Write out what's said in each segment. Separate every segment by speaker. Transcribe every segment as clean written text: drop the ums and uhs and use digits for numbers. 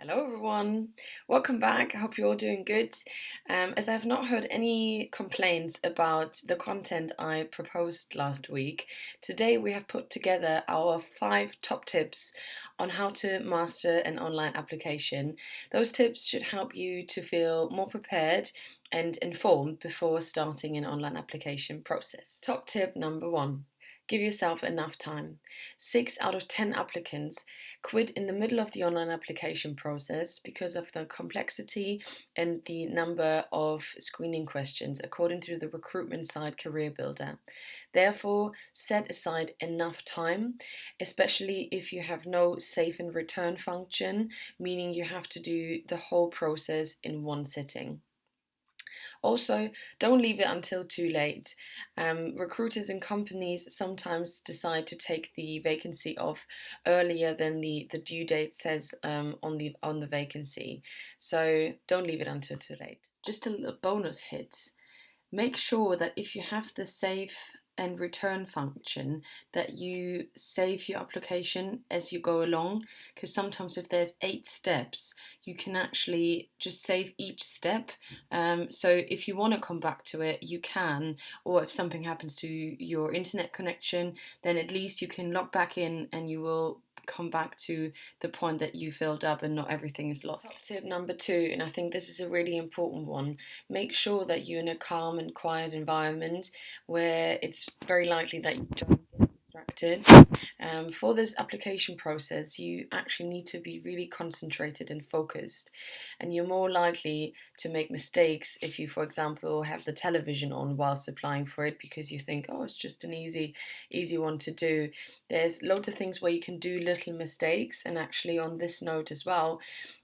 Speaker 1: Hello everyone, welcome back. I hope you're all doing good. As I've not heard any complaints about the content I proposed last week, today we have put together our 5 top tips on how to master an online application. Those tips should help you to feel more prepared and informed before starting an online application process. Top tip number 1. Give yourself enough time. 6 out of 10 applicants quit in the middle of the online application process because of the complexity and the number of screening questions, according to the recruitment site Career Builder. Therefore, set aside enough time, especially if you have no save and return function, meaning you have to do the whole process in one sitting. Also, don't leave it until too late. Recruiters and companies sometimes decide to take the vacancy off earlier than the due date says on the vacancy. So don't leave it until too late. Just a little bonus hit. Make sure that if you have the save and return function, that you save your application as you go along, because sometimes if there's 8 steps, you can actually just save each step. So if you want to come back to it, you can, or if something happens to your internet connection, then at least you can log back in and you will come back to the point that you filled up and not everything is lost. Top tip number 2, and I think this is a really important one, make sure that you're in a calm and quiet environment where it's very likely that you don't get distracted. For this application process, you actually need to be really concentrated and focused, and you're more likely to make mistakes if you, for example, have the television on whilst applying for it because you think, oh, it's just an easy one to do. There's loads of things where you can do little mistakes, and actually on this note as well,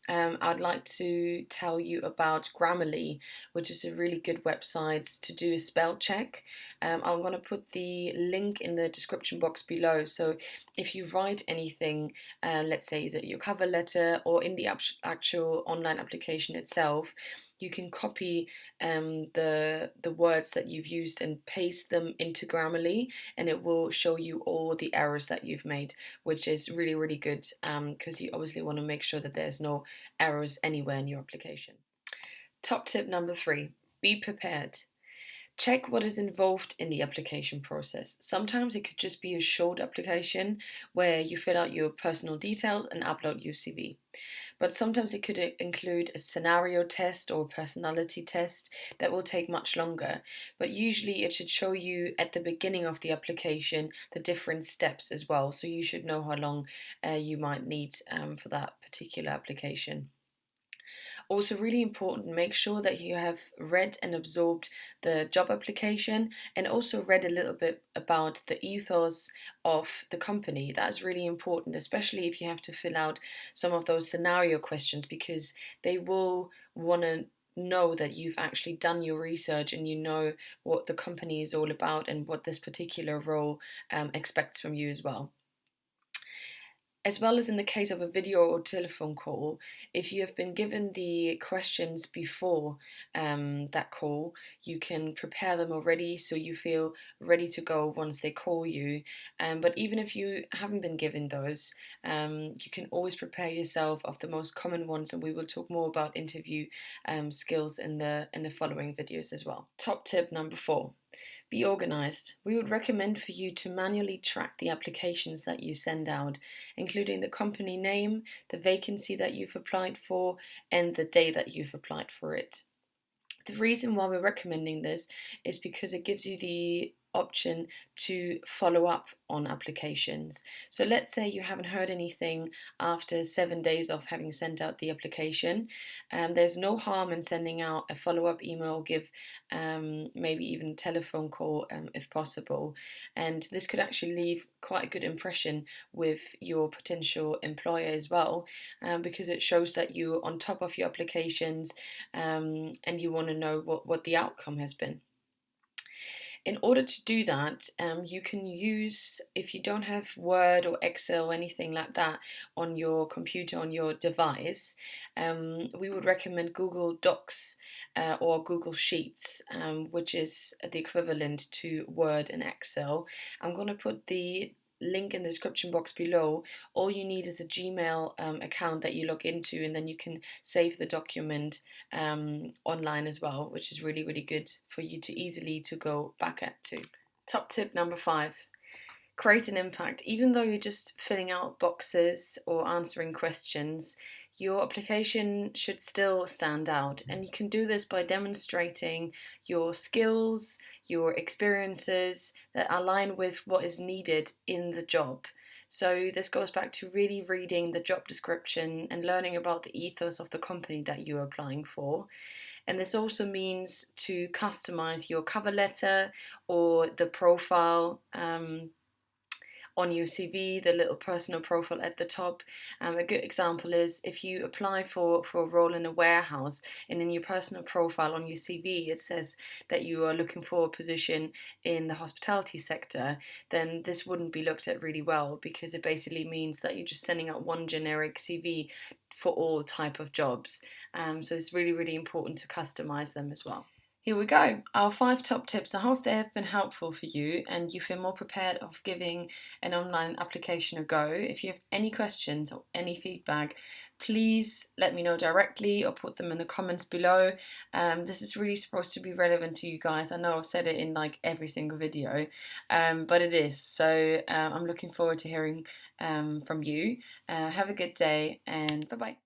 Speaker 1: I'd like to tell you about Grammarly, which is a really good website to do a spell check. I'm going to put the link in the description box below, so if you write anything, let's say is it your cover letter or in the actual online application itself, you can copy the words that you've used and paste them into Grammarly, and it will show you all the errors that you've made, which is really, really good because you obviously want to make sure that there's no errors anywhere in your application. Top tip number 3, be prepared. Check what is involved in the application process. Sometimes it could just be a short application where you fill out your personal details and upload your CV. But sometimes it could include a scenario test or personality test that will take much longer. But usually it should show you at the beginning of the application the different steps as well. So you should know how long you might need for that particular application. Also, really important, make sure that you have read and absorbed the job application and also read a little bit about the ethos of the company. That's really important, especially if you have to fill out some of those scenario questions, because they will want to know that you've actually done your research and you know what the company is all about and what this particular role expects from you as well. As well as in the case of a video or telephone call, if you have been given the questions before that call, you can prepare them already so you feel ready to go once they call you. But even if you haven't been given those, you can always prepare yourself of the most common ones, and we will talk more about interview skills in the following videos as well. Top tip number 4. Be organised. We would recommend for you to manually track the applications that you send out, including the company name, the vacancy that you've applied for, and the day that you've applied for it. The reason why we're recommending this is because it gives you the option to follow up on applications. So let's say you haven't heard anything after 7 days of having sent out the application. There's no harm in sending out a follow-up email, give maybe even a telephone call if possible. And this could actually leave quite a good impression with your potential employer as well, because it shows that you're on top of your applications and you want to know what the outcome has been. In order to do that, you can use, if you don't have Word or Excel or anything like that on your computer, on your device, we would recommend Google Docs or Google Sheets, which is the equivalent to Word and Excel. I'm going to put the link in the description box below. All you need is a Gmail account that you log into, and then you can save the document online as well, which is really, really good for you to easily to go back at to. Top tip number 5. Create an impact. Even though you're just filling out boxes or answering questions, your application should still stand out. And you can do this by demonstrating your skills, your experiences that align with what is needed in the job. So this goes back to really reading the job description and learning about the ethos of the company that you're applying for. And this also means to customize your cover letter or the profile on your CV, the little personal profile at the top. A good example is if you apply for a role in a warehouse, and in your personal profile on your CV it says that you are looking for a position in the hospitality sector, then this wouldn't be looked at really well, because it basically means that you're just sending out one generic CV for all type of jobs. So it's really, really important to customize them as well. Here we go, our 5 top tips. I hope they have been helpful for you and you feel more prepared of giving an online application a go. If you have any questions or any feedback, please let me know directly or put them in the comments below. This is really supposed to be relevant to you guys. I know I've said it in like every single video, but it is. So I'm looking forward to hearing from you. Have a good day, and bye-bye.